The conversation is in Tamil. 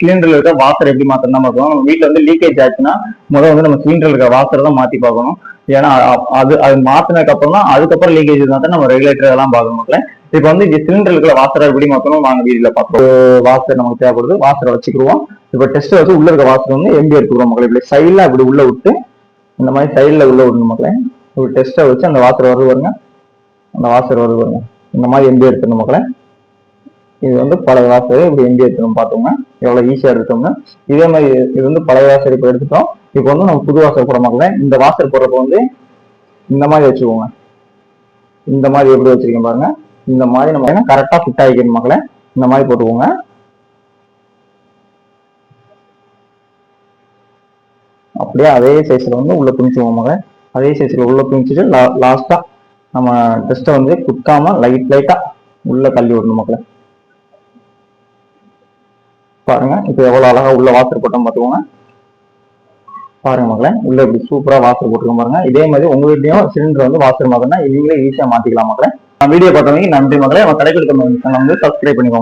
சிலிண்டர்ல இருக்க வாசர் எப்படி மாத்தணும் தான் பார்க்கணும். நம்ம வீட்டுல வந்து லீக்கேஜ் ஆச்சுன்னா முதல்ல வந்து நம்ம சிலிண்டர்ல இருக்க வாசரை தான் மாத்தி பார்க்கணும். ஏன்னா அது மாத்தினதுக்கு அப்புறம் தான் அதுக்கப்புறம் லீக்கேஜ் தான் நம்ம ரெகுலேட்டர் எல்லாம் பார்க்கணும். இப்ப வந்து சிலிண்டர் இருக்கிற வாசரை எப்படி மாத்தணும் நாங்க வீடியோல பார்ப்போம். வாசர் நமக்கு தேவைப்படுது, வாசரை வச்சுக்கிடுவோம். இப்ப டெஸ்ட் வச்சு உள்ள இருக்க வாசர் வந்து எம்பி எடுத்துக்கிறோம் மக்களே. இப்படி சைட்ல அப்படி உள்ள விட்டு இந்த மாதிரி சைட்ல உள்ள விடணும் மக்களே. ஒரு டெஸ்ட்டை வச்சு அந்த வாசர் வருது பாருங்க, அந்த வாசர் வருது பாருங்க, இந்த மாதிரி எம்பி எடுத்துக்கணும் மக்களே. இது வந்து பழைய வாசர் இப்படி எம்பி எடுத்துக்கணும் பார்த்தோம்னா எவ்வளவு ஈஸியா எடுத்தோம்னா. இதே மாதிரி இது வந்து பழைய வாசர் இப்ப எடுத்துட்டோம். இப்போ வந்து நம்ம புது வாசர் போட மக்களே. இந்த வாசர் போடுறப்ப வந்து இந்த மாதிரி வச்சுக்கோங்க. இந்த மாதிரி எப்படி வச்சிருக்கேன் பாருங்க, இந்த மாதிரி நம்ம கரெக்டா ஃபிட் ஆகிக்கணும் மக்களே. இந்த மாதிரி போட்டுக்கோங்க. அப்படியே அதே சைஸ்ல வந்து உள்ள துணிச்சுவோம் மகளே. அதே சைஸ்ல உள்ள துணிச்சுட்டு லாஸ்டா நம்ம டெஸ்ட்டை வந்து குத்தாம லைட்டா உள்ள தள்ளி விடணும் மக்களே. பாருங்க இப்ப எவ்வளவு அழகா உள்ள வாசர் போட்டோம் பார்த்துக்கோங்க. பாருங்க மகளே, உள்ள இப்படி சூப்பரா வாசர் போட்டுருக்க பாருங்க. இதே மாதிரி உங்க வீட்லயும் சிலிண்டர் வந்து வாசர் மாத்தினா நீங்களே ஈஸியா மாத்திக்கலாம் மக்களே. வீடியோ பார்த்தவங்க நன்றி மகளே. நம்ம கடைக்கு வந்து சப்ஸ்கிரைப் பண்ணிக்கோங்க.